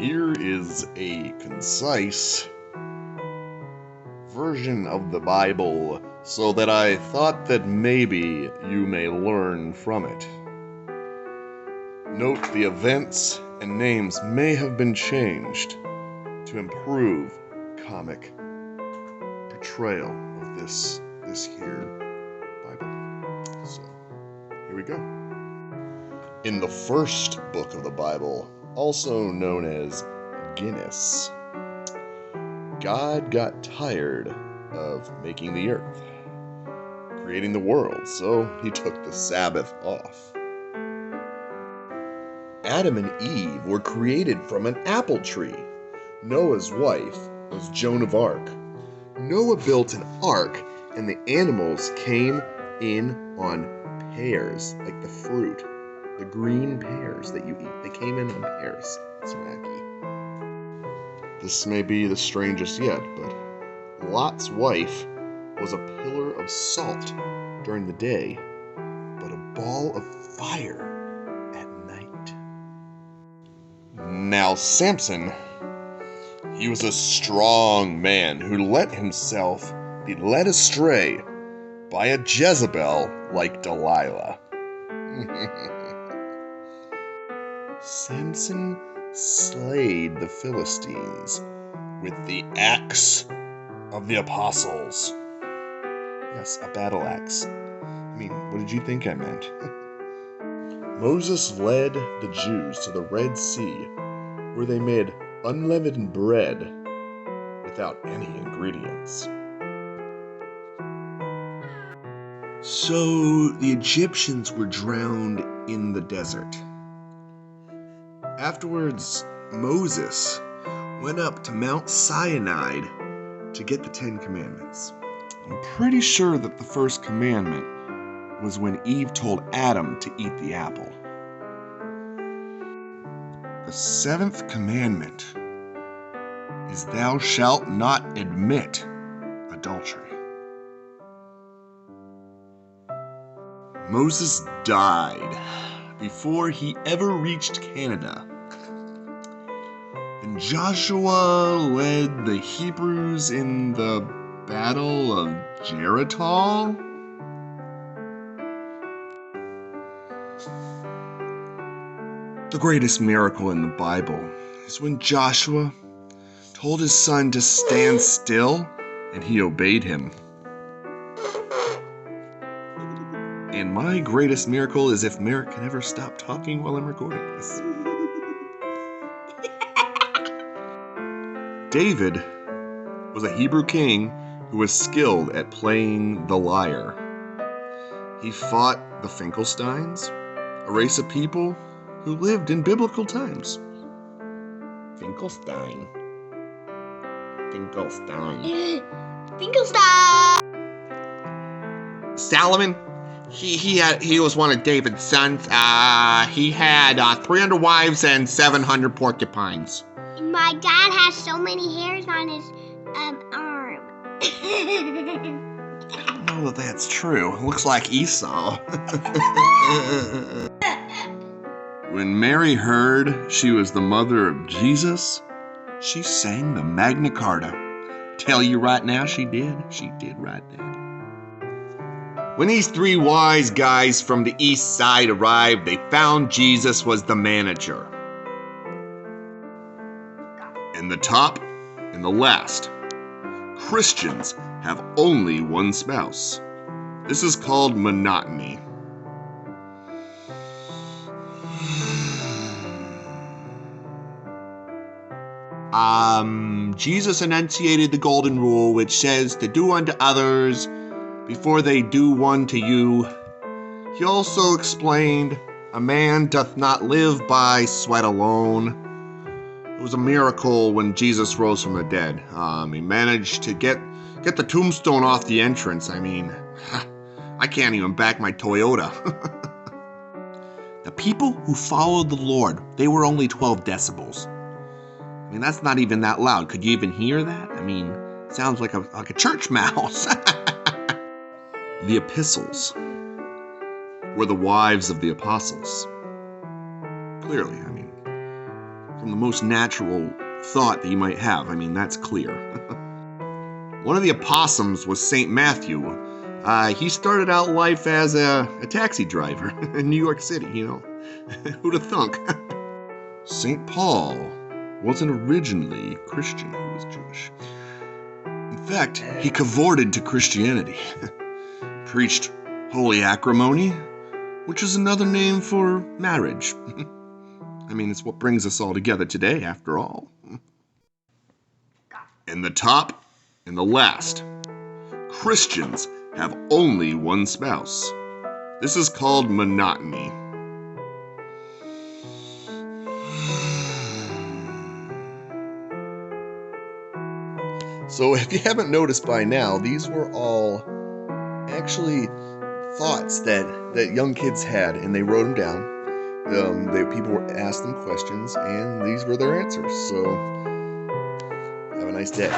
Here is a concise version of the Bible, so that I thought that maybe you may learn from it. Note the events and names may have been changed to improve comic portrayal of this here Bible. So, here we go. In the first book of the Bible, also known as Guinness, God got tired of making the earth, creating the world, so he took the Sabbath off. Adam and Eve were created from an apple tree. Noah's wife was Joan of Arc. Noah built an ark, and the animals came in on pears, like the fruit, the green pears that you eat. They came in on pears. It's wacky. This may be the strangest yet, but Lot's wife was a pillar of salt during the day, but a ball of fire at night. Now Samson, he was a strong man who let himself be led astray by a Jezebel like Delilah. Samson slayed the Philistines with the axe of the apostles. Yes, a battle axe. I mean, what did you think I meant? Moses led the Jews to the Red Sea, where they made unleavened bread without any ingredients. So the Egyptians were drowned in the desert. Afterwards, Moses went up to Mount Sinai to get the 10 Commandments. I'm pretty sure that the first commandment was when Eve told Adam to eat the apple. The 7th commandment is thou shalt not admit adultery. Moses died before he ever reached Canada. And Joshua led the Hebrews in the Battle of Jericho. The greatest miracle in the Bible is when Joshua told his son to stand still, and he obeyed him. And my greatest miracle is if Merrick can ever stop talking while I'm recording this. David was a Hebrew king who was skilled at playing the lyre. He fought the Finkelsteins, a race of people who lived in biblical times. Finkelstein. Solomon, he was one of David's sons. He had 300 wives and 700 porcupines. My dad has so many hairs on his arm. I don't know that that's true. It looks like Esau. When Mary heard she was the mother of Jesus, she sang the Magna Carta. Tell you right now, she did. She did right now. When these 3 wise guys from the east side arrived, they found Jesus was the manager. And the top and the last. Christians have only one spouse. This is called monotony. Jesus enunciated the golden rule, which says to do unto others before they do one to you. He also explained, a man doth not live by sweat alone. It was a miracle when Jesus rose from the dead. He managed to get the tombstone off the entrance. I mean, I can't even back my Toyota. The people who followed the Lord, they were only 12 decibels. I mean, that's not even that loud. Could you even hear that? I mean, it sounds like a church mouse. The epistles were the wives of the apostles. Clearly, I mean, from the most natural thought that you might have. I mean, that's clear. One of the opossums was St. Matthew. He started out life as a taxi driver in New York City, you know. Who'd have thunk? St. Paul wasn't originally Christian, he was Jewish. In fact, he cavorted to Christianity. Preached holy acrimony, which is another name for marriage. I mean, it's what brings us all together today, after all. And the top and the last. Christians have only one spouse. This is called monotony. So if you haven't noticed by now, these were all actually thoughts that young kids had, and they wrote them down. People asked them questions, and these were their answers. So have a nice day.